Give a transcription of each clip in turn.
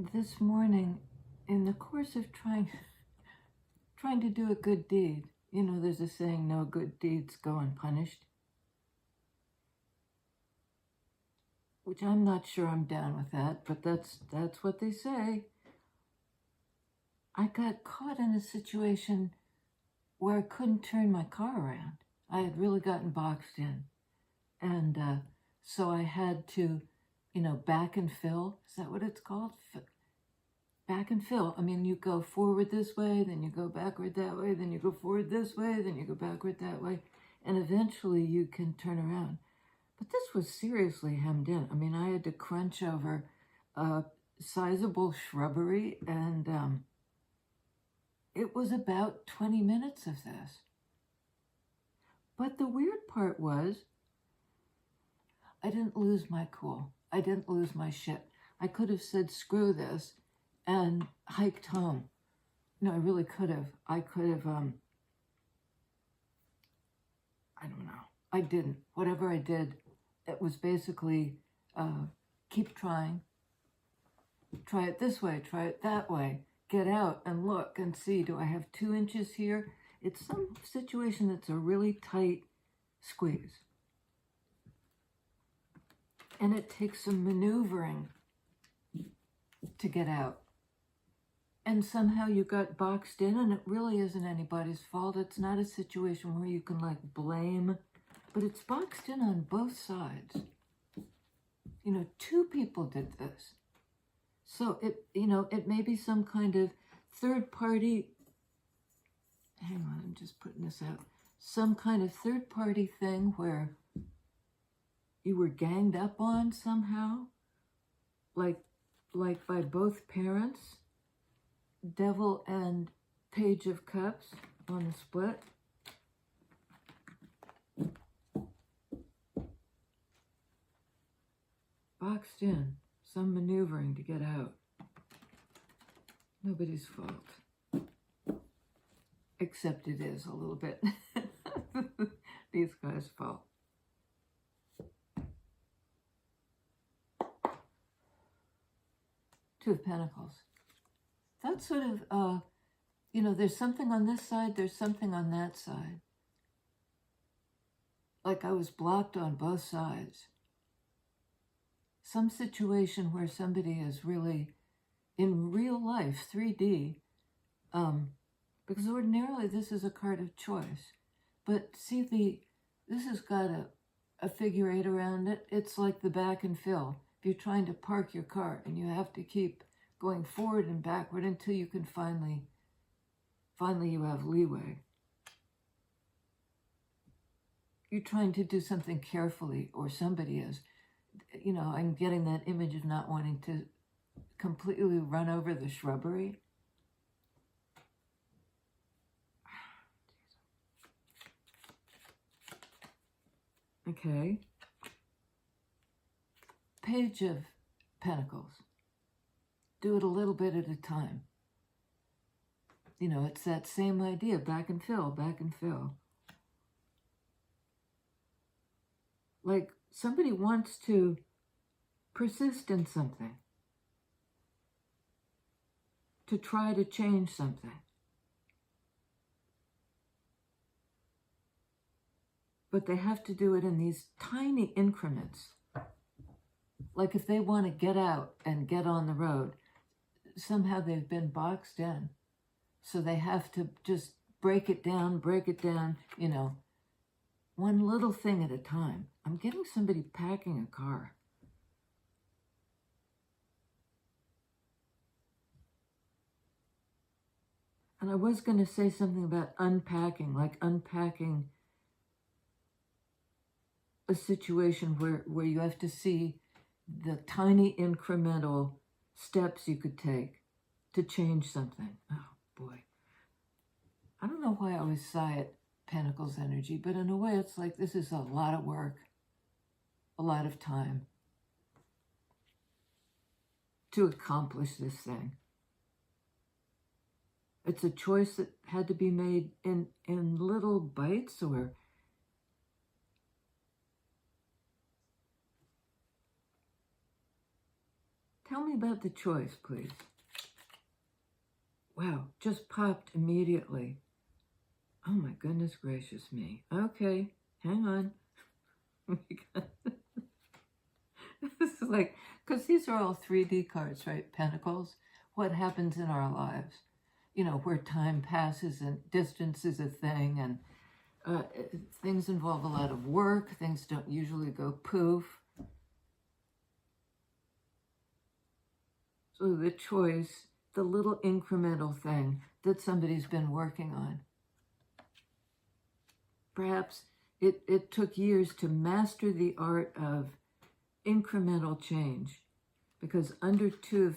This morning, in the course of trying to do a good deed, there's a saying, no good deeds go unpunished, which I'm not sure I'm down with that, but that's what they say. I got caught in a situation where I couldn't turn my car around. I had really gotten boxed in, and so I had to, back and fill. Is that what it's called? Back and fill. I mean, you go forward this way, then you go backward that way, then you go forward this way, then you go backward that way, and eventually you can turn around. But this was seriously hemmed in. I mean, I had to crunch over a sizable shrubbery, and it was about 20 minutes of this. But the weird part was, I didn't lose my cool. I didn't lose my shit. I could have said, screw this, and hiked home. No, I really could have. I could have, I don't know. I didn't. Whatever I did, it was basically keep trying. Try it this way, try it that way. Get out and look and see, do I have 2 inches here? It's some situation that's a really tight squeeze. And it takes some maneuvering to get out. And somehow you got boxed in, and it really isn't anybody's fault. It's not a situation where you can blame, but it's boxed in on both sides. 2 people did this. So it may be some kind of third party, hang on, I'm just putting this out, some kind of third party thing where you were ganged up on somehow, like by both parents, Devil and Page of Cups on the split. Boxed in, some maneuvering to get out. Nobody's fault. Except it is a little bit these guys' fault. Two of Pentacles. That's sort of, there's something on this side, there's something on that side. Like I was blocked on both sides. Some situation where somebody is really, in real life, 3D, because ordinarily this is a card of choice. But see, this has got a figure 8 around it. It's like the back and fill. If you're trying to park your car and you have to keep going forward and backward until you can finally you have leeway. You're trying to do something carefully, or somebody is. I'm getting that image of not wanting to completely run over the shrubbery. Okay. Page of Pentacles. Do it a little bit at a time. It's that same idea, back and fill, back and fill. Like somebody wants to persist in something, to try to change something. But they have to do it in these tiny increments. Like if they want to get out and get on the road, somehow they've been boxed in. So they have to just break it down, one little thing at a time. I'm getting somebody packing a car. And I was going to say something about unpacking, like unpacking a situation where you have to see the tiny incremental steps you could take to change something. Oh boy. I don't know why I always sigh at Pentacles energy, but in a way it's like this is a lot of work, a lot of time to accomplish this thing. It's a choice that had to be made in little bites, or Tell me about the choice, please. Wow, just popped immediately. Oh my goodness gracious me. Okay, hang on. This is like, because these are all 3D cards, right? Pentacles. What happens in our lives? You know, where time passes and distance is a thing, and things involve a lot of work. Things don't usually go poof. So the choice, the little incremental thing that somebody's been working on. Perhaps it took years to master the art of incremental change, because under 2 of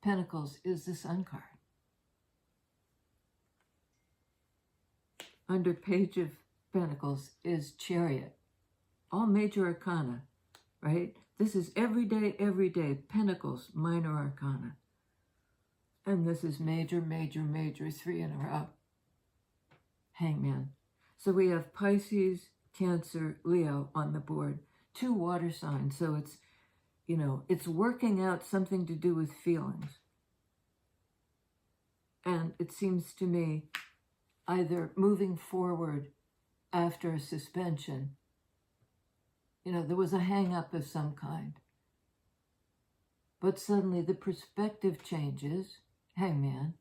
Pentacles is the Sun card. Under Page of Pentacles is Chariot. All major arcana, right? This is every day, Pentacles, minor arcana. And this is major, 3 in a row. Hangman. So we have Pisces, Cancer, Leo on the board. 2 water signs. So it's, you know, it's working out something to do with feelings. And it seems to me either moving forward after a suspension. You know, there was a hang-up of some kind. But suddenly the perspective changes, Hangman,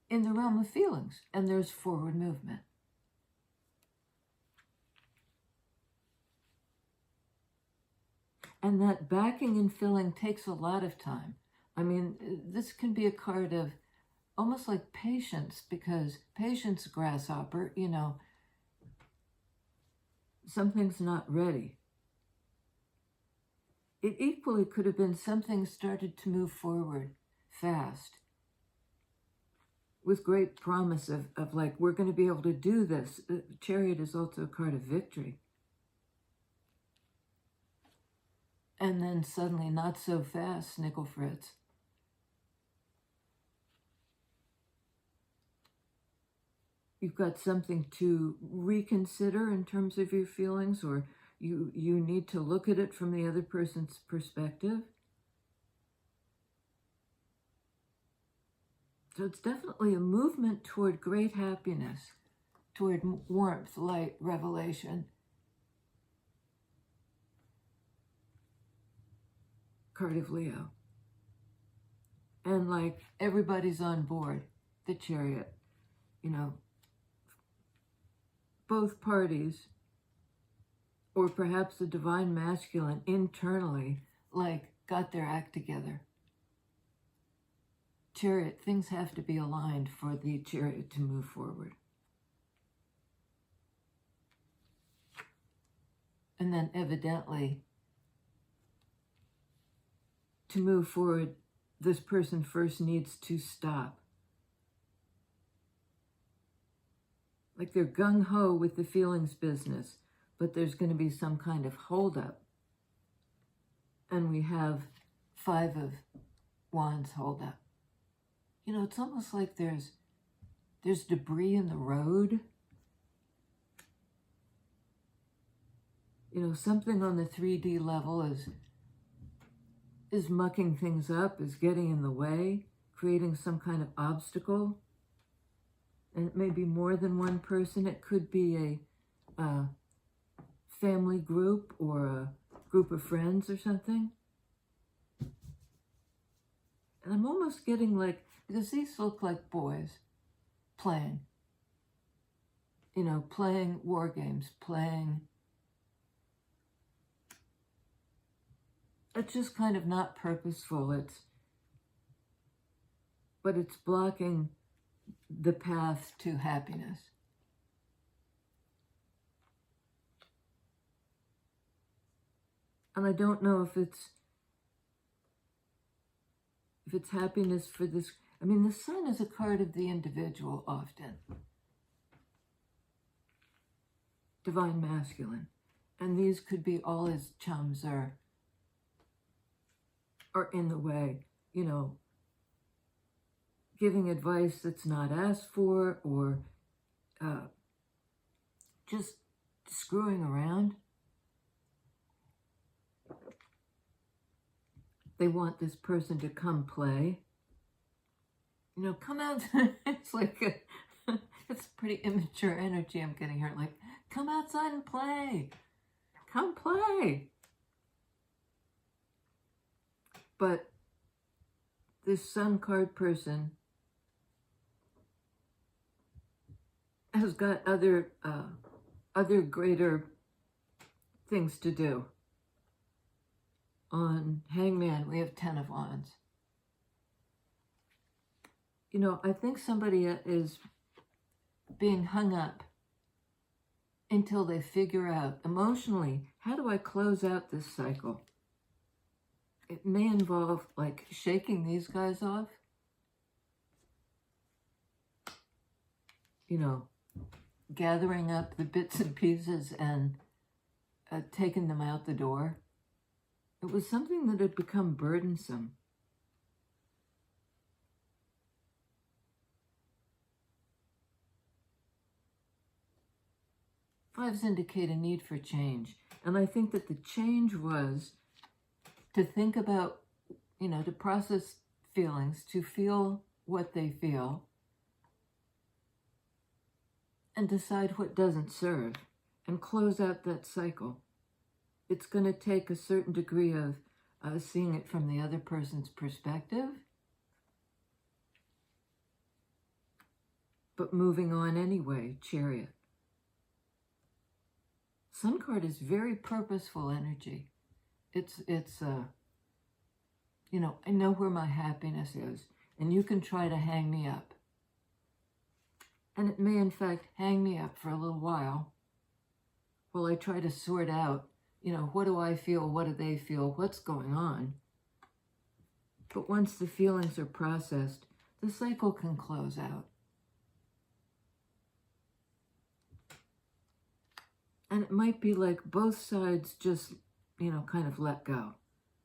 in the realm of feelings, and there's forward movement. And that backing and filling takes a lot of time. I mean, this can be a card of almost like patience, because patience, grasshopper, you know, something's not ready. It equally could have been something started to move forward fast with great promise of like, we're going to be able to do this. Chariot is also a card of victory. And then suddenly, not so fast, Nickel Fritz. You've got something to reconsider in terms of your feelings, or you need to look at it from the other person's perspective. So it's definitely a movement toward great happiness, toward warmth, light, revelation. Card of Leo. And like everybody's on board, the Chariot, you know, both parties, or perhaps the divine masculine internally, like got their act together. Chariot, things have to be aligned for the Chariot to move forward. And then evidently, to move forward, this person first needs to stop. Like they're gung-ho with the feelings business, but there's going to be some kind of holdup. And we have 5 of Wands holdup. You know, it's almost like there's debris in the road. You know, something on the 3D level is mucking things up, is getting in the way, creating some kind of obstacle. And it may be more than one person. It could be a family group or a group of friends or something. And I'm almost getting like, because these look like boys playing. You know, playing war games, playing. It's just kind of not purposeful. But it's blocking the path to happiness. And I don't know if it's happiness for this. I mean, the Sun is a card of the individual often. Divine masculine. And these could be all his chums are in the way, you know, giving advice that's not asked for, or just screwing around. they want this person to come play. You know, come out. It's like it's pretty immature energy I'm getting here. Like, come outside and play. Come play. But this sun card person has got other greater things to do. On Hangman, we have 10 of Wands. You know, I think somebody is being hung up until they figure out emotionally, how do I close out this cycle? It may involve like shaking these guys off. You know, gathering up the bits and pieces and taking them out the door. It was something that had become burdensome. Fives indicate a need for change. And I think that the change was to think about, you know, to process feelings, to feel what they feel, and decide what doesn't serve, and close out that cycle. It's going to take a certain degree of seeing it from the other person's perspective, but moving on anyway. Chariot. Sun card is very purposeful energy. It's you know, I know where my happiness is, and you can try to hang me up. And it may, in fact, hang me up for a little while I try to sort out, you know, what do I feel? What do they feel? What's going on? But once the feelings are processed, the cycle can close out. And it might be like both sides just, you know, kind of let go,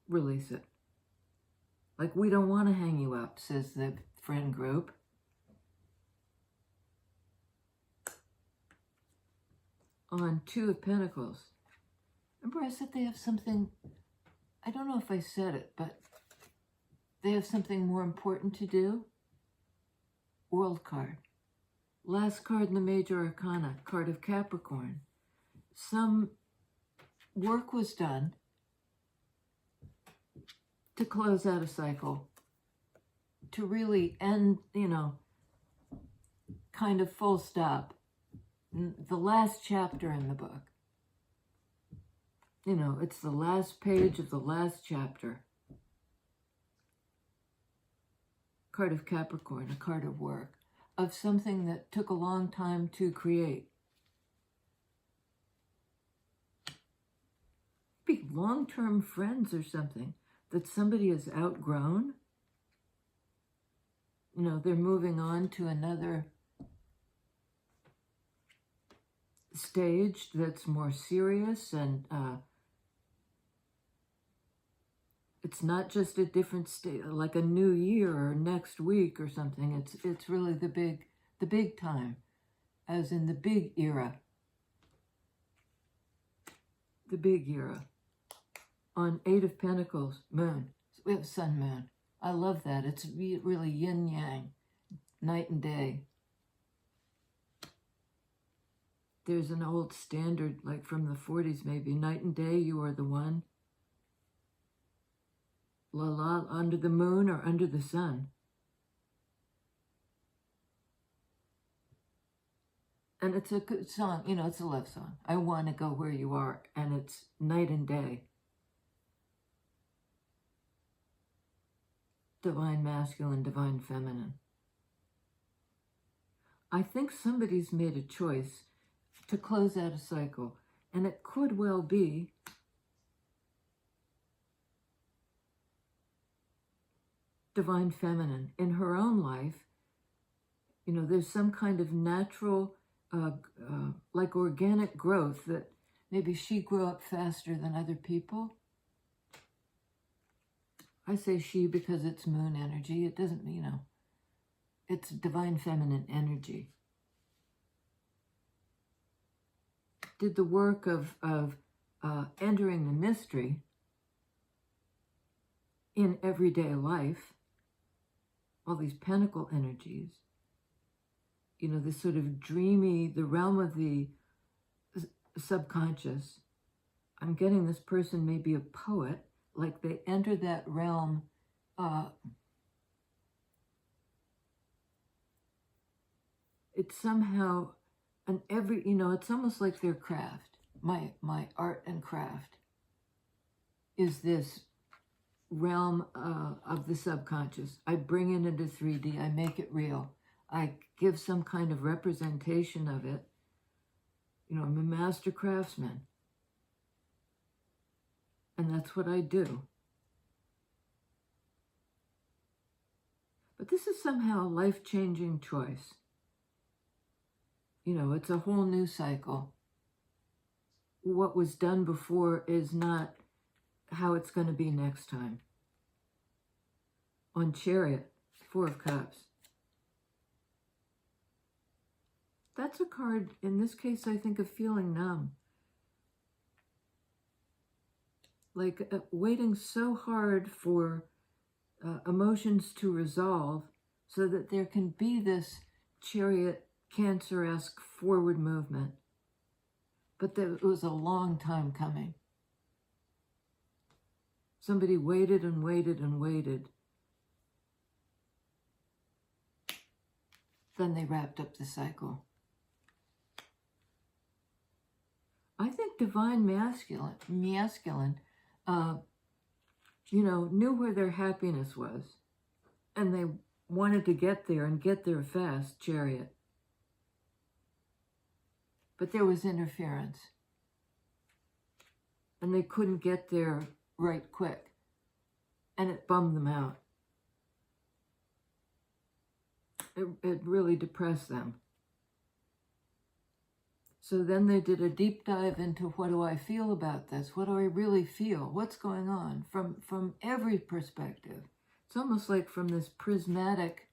release it. Like, we don't want to hang you up, says the friend group. On Two of Pentacles. Remember I said they have something, I don't know if I said it, but they have something more important to do? World card. Last card in the major arcana, card of Capricorn. Some work was done to close out a cycle, to really end, you know, kind of full stop. The last chapter in the book. You know, it's the last page of the last chapter. Card of Capricorn, a card of work, of something that took a long time to create. Be long-term friends or something that somebody has outgrown. You know, they're moving on to another stage that's more serious, and it's not just a different state, like a new year or next week or something. It's really the big time, as in the big era. The big era. On Eight of Pentacles, Moon. We have Sun, Moon. I love that. It's really yin yang, night and day. There's an old standard, like from the 40s maybe, night and day, you are the one. La la, under the moon or under the sun. And it's a good song, you know, it's a love song. I want to go where you are, and it's night and day. Divine masculine, divine feminine. I think somebody's made a choice to close out a cycle, and it could well be divine feminine. In her own life, you know, there's some kind of natural, like organic growth that maybe she grew up faster than other people. I say she because it's moon energy. It doesn't, you know, it's divine feminine energy. Did the work of entering the mystery, in everyday life, all these pentacle energies, you know, this sort of dreamy, the realm of the subconscious. I'm getting this person may be a poet, like they enter that realm. It's somehow you know, it's almost like their craft. My art and craft is this realm of the subconscious. I bring it into 3D. I make it real. I give some kind of representation of it. You know, I'm a master craftsman. And that's what I do. But this is somehow a life-changing choice. You know, it's a whole new cycle. What was done before is not how it's going to be next time. On Chariot, 4 of Cups. That's a card, in this case, I think of feeling numb. Like waiting so hard for emotions to resolve so that there can be this Chariot Cancer-esque forward movement. But it was a long time coming. Somebody waited and waited and waited. Then they wrapped up the cycle. I think divine masculine, you know, knew where their happiness was. And they wanted to get there and get there fast, Chariot. But there was interference. And they couldn't get there right quick. And it bummed them out. It really depressed them. So then they did a deep dive into, what do I feel about this? What do I really feel? What's going on? From every perspective. It's almost like from this prismatic,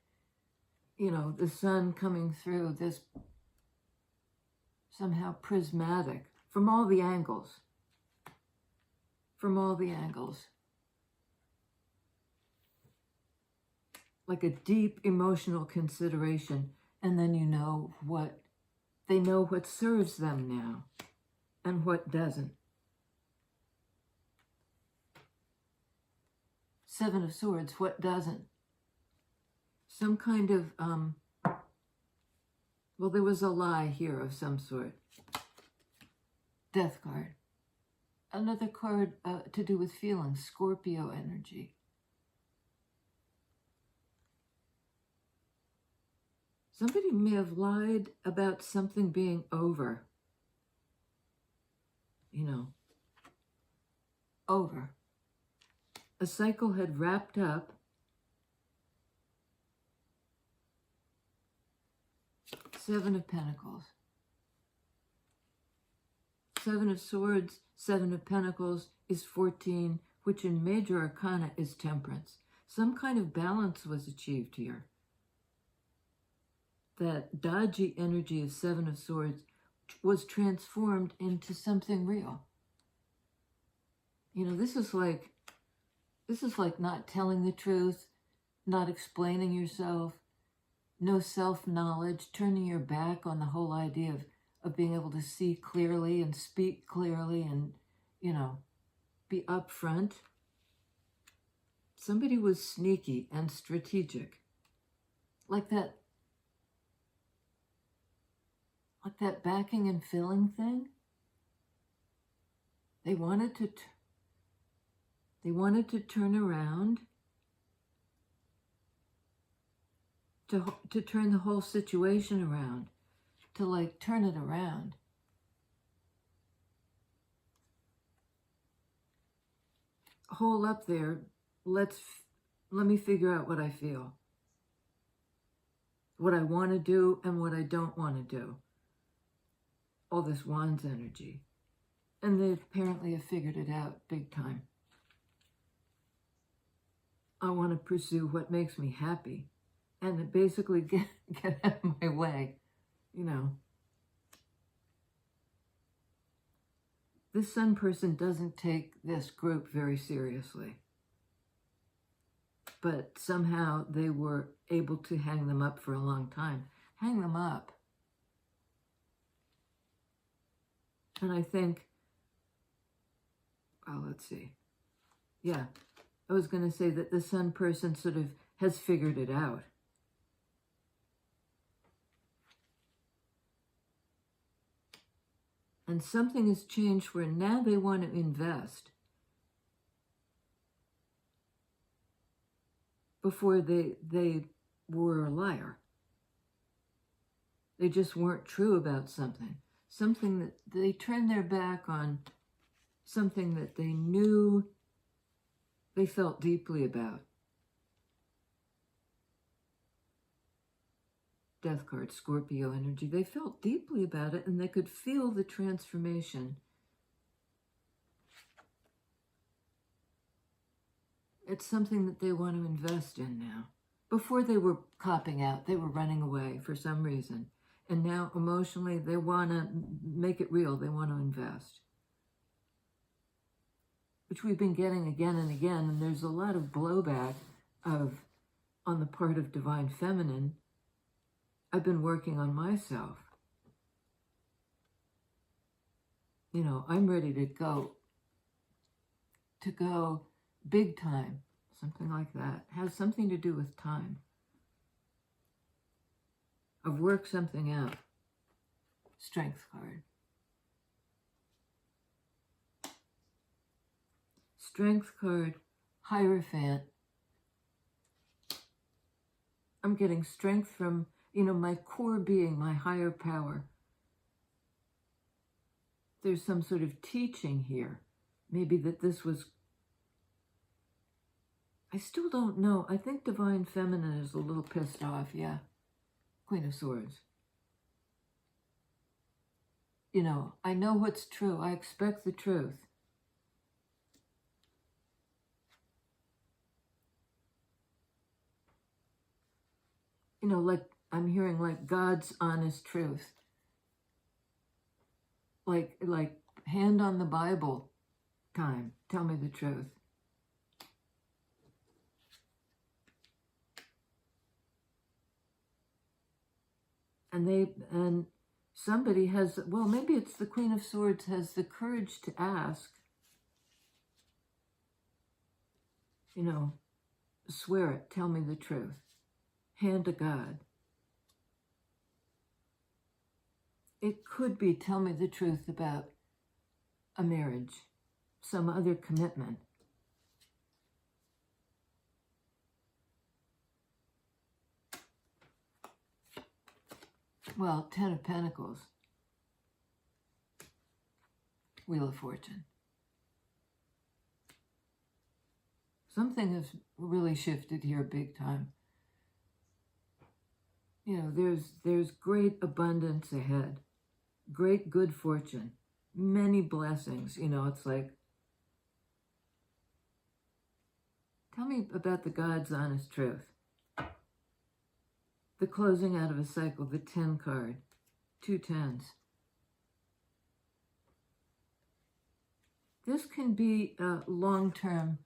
you know, the sun coming through, this somehow prismatic, from all the angles. From all the angles. Like a deep emotional consideration. And then you know what, they know what serves them now and what doesn't. 7 of Swords, what doesn't? Some kind of, well, there was a lie here of some sort. Death card. Another card to do with feelings, Scorpio energy. Somebody may have lied about something being over. You know, over. A cycle had wrapped up. Seven of Pentacles. 7 of Swords, 7 of Pentacles is 14, which in major arcana is Temperance. Some kind of balance was achieved here. That dodgy energy of 7 of Swords was transformed into something real. You know, this is like not telling the truth, not explaining yourself, no self-knowledge, turning your back on the whole idea of being able to see clearly and speak clearly and, you know, be upfront. Somebody was sneaky and strategic. Like that backing and filling thing. They wanted to turn around, to turn the whole situation around, to like turn it around. Hold up there. Let me figure out what I feel, what I want to do and what I don't want to do. All this Wands energy. And they apparently have figured it out big time. I want to pursue what makes me happy. And basically get out of my way, you know. This Sun person doesn't take this group very seriously. but somehow they were able to hang them up for a long time. Hang them up. And I think, oh, let's see. Yeah, I was going to say that the sun person sort of has figured it out. And something has changed where now they want to invest. Before they were a liar. They just weren't true about something. Something that they turned their back on, something that they knew they felt deeply about. Death card, Scorpio energy. They felt deeply about it and they could feel the transformation. It's something that they want to invest in now. Before they were copping out, they were running away for some reason. And now emotionally, they want to make it real. They want to invest. Which we've been getting again and again. And there's a lot of blowback on the part of Divine Feminine. I've been working on myself. You know, I'm ready to go big time, something like that. It has something to do with time. I've worked something out. Strength card. Strength card, Hierophant. I'm getting strength from, you know, my core being, my higher power. There's some sort of teaching here. Maybe that this was, I still don't know. I think Divine Feminine is a little pissed off, yeah. Queen of Swords. You know, I know what's true. I expect the truth. You know, like, I'm hearing like God's honest truth. Like hand on the Bible time. Tell me the truth. And somebody has, well, maybe it's the Queen of Swords has the courage to ask, you know, swear it, tell me the truth. Hand to God. It could be tell me the truth about a marriage, some other commitment. Well, 10 of Pentacles. Wheel of Fortune. Something has really shifted here big time. You know, there's great abundance ahead. Great good fortune. Many blessings. You know, it's like, tell me about the God's honest truth. The closing out of a cycle, the 10 card. 2 10s. This can be long-term,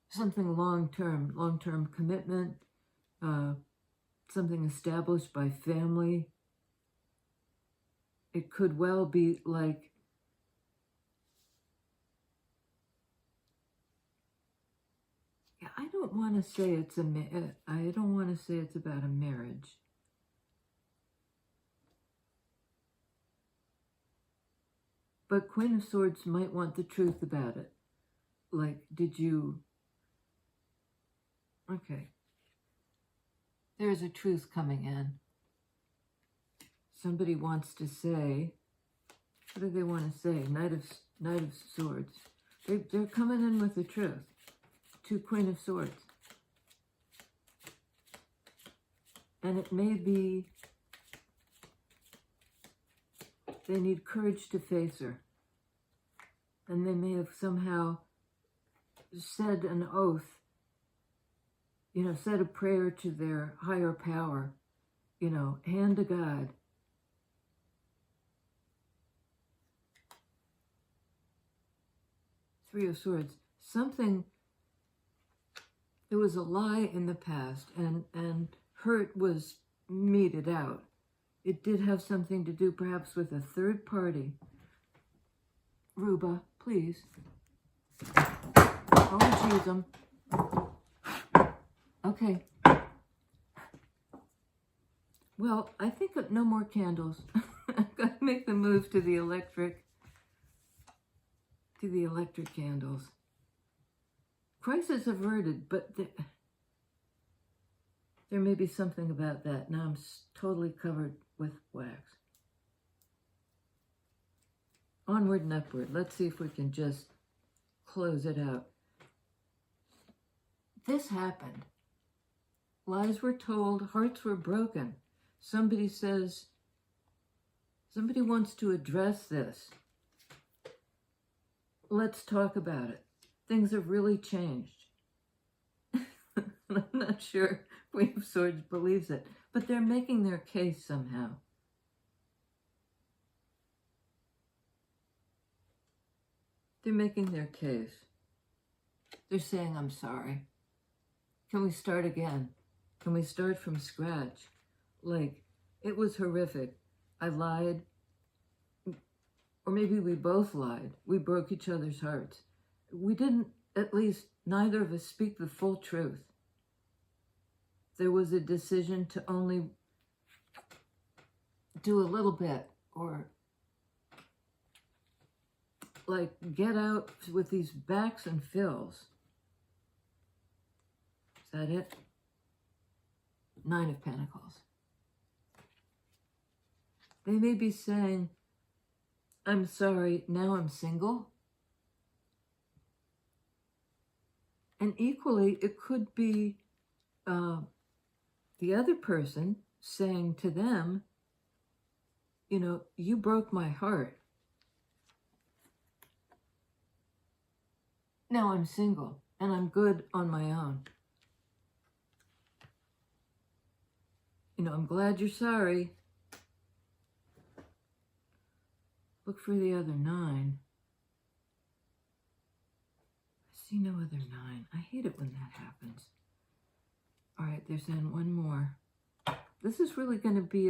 something long-term commitment, something established by family. It could well be like, I don't want to say it's I don't want to say it's about a marriage. But Queen of Swords might want the truth about it. Like, did you... Okay. There's a truth coming in. Somebody wants to say... What do they want to say? Knight of Swords. They're coming in with the truth. To Queen of Swords. And it may be... They need courage to face her. And they may have somehow said an oath, you know, said a prayer to their higher power, you know, hand to God. Three of Swords. Something, it was a lie in the past, and hurt was meted out. It did have something to do perhaps with a third party. Ruba, please. Oh, jeez, okay. Well, I think no more candles. I've got to make the move to the electric candles. Crisis averted, but there may be something about that. Now I'm totally covered with wax. Onward and upward. Let's see if we can just close it out. This happened. Lies were told, hearts were broken. Somebody wants to address this. Let's talk about it. Things have really changed. I'm not sure Queen of Swords believes it, but they're making their case somehow. They're making their case. They're saying, I'm sorry. Can we start again? Can we start from scratch? Like, it was horrific. I lied. Or maybe we both lied. We broke each other's hearts. We didn't, at least neither of us, speak the full truth. There was a decision to only do a little bit, or like get out with these backs and fills. Is that it? 9 of Pentacles. They may be saying, I'm sorry, now I'm single. And equally, it could be the other person saying to them, you know, you broke my heart. Now I'm single and I'm good on my own. You know, I'm glad you're sorry. Look for the other 9. I see no other 9. I hate it when that happens. All right, there's then one more. This is really going to be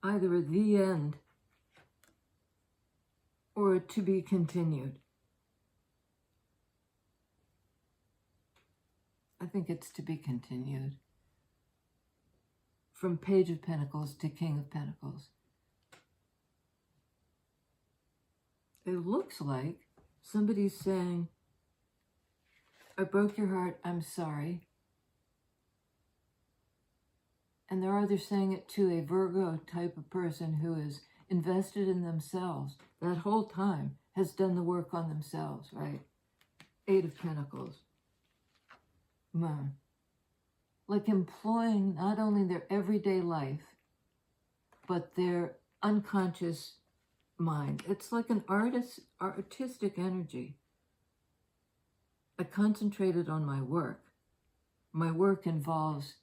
either the end or to be continued. I think it's to be continued. From Page of Pentacles to King of Pentacles. It looks like somebody's saying, I broke your heart, I'm sorry. And they're either saying it to a Virgo type of person who is invested in themselves that whole time, has done the work on themselves, right? 8 of Pentacles. Moon. Like employing not only their everyday life, but their unconscious mind. It's like an artistic energy. I concentrated on my work. My work involves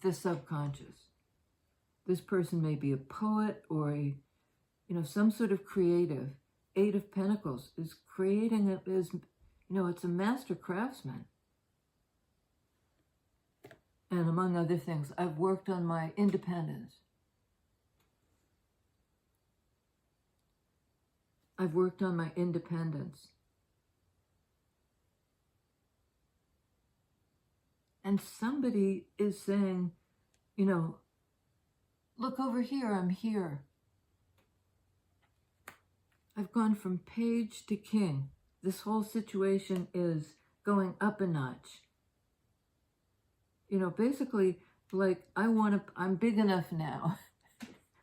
the subconscious. This person may be a poet or some sort of creative. 8 of Pentacles is creating it as, it's a master craftsman. And among other things, I've worked on my independence. I've worked on my independence. And somebody is saying, look over here, I'm here. I've gone from Page to King. This whole situation is going up a notch. Basically, like, I'm big enough now.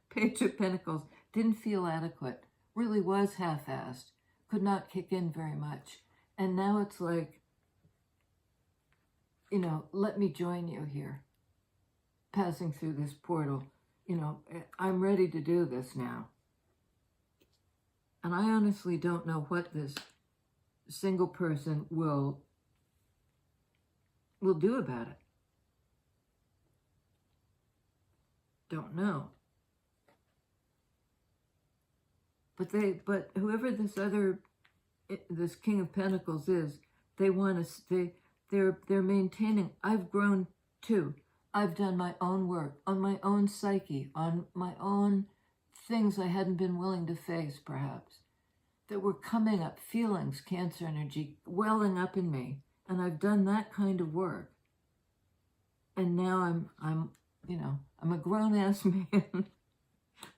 Page of Pentacles didn't feel adequate, really was half-assed, could not kick in very much. And now it's like, let me join you here, passing through this portal. I'm ready to do this now. And I honestly don't know what this single person will do about it. Don't know. But whoever this King of Pentacles is, they they're maintaining. I've grown too. I've done my own work on my own psyche, on my own things I hadn't been willing to face, perhaps, that were coming up, feelings, cancer energy, welling up in me. And I've done that kind of work. And now I'm a grown-ass man,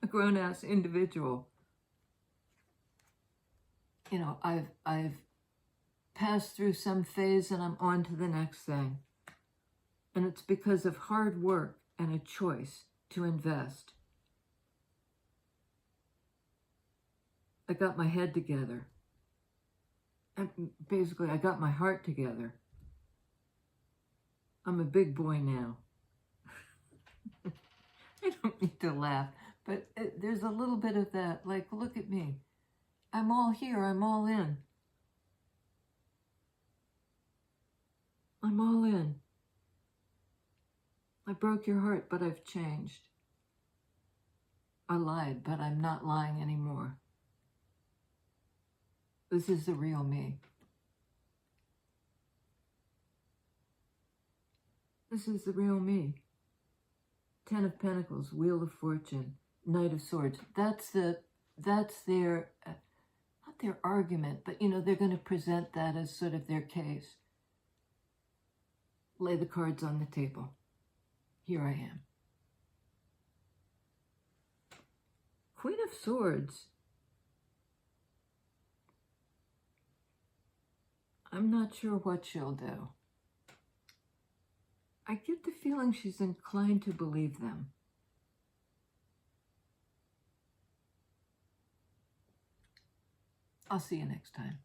a grown-ass individual. I've passed through some phase and I'm on to the next thing. And it's because of hard work and a choice to invest. I got my head together. And basically, I got my heart together. I'm a big boy now. I don't need to laugh, but there's a little bit of that, like, look at me. I'm all here, I'm all in. I'm all in. I broke your heart, but I've changed. I lied, but I'm not lying anymore. This is the real me. This is the real me. 10 of Pentacles, Wheel of Fortune, Knight of Swords. That's their, not their argument, but they're going to present that as sort of their case. Lay the cards on the table. Here I am. Queen of Swords. I'm not sure what she'll do. I get the feeling she's inclined to believe them. I'll see you next time.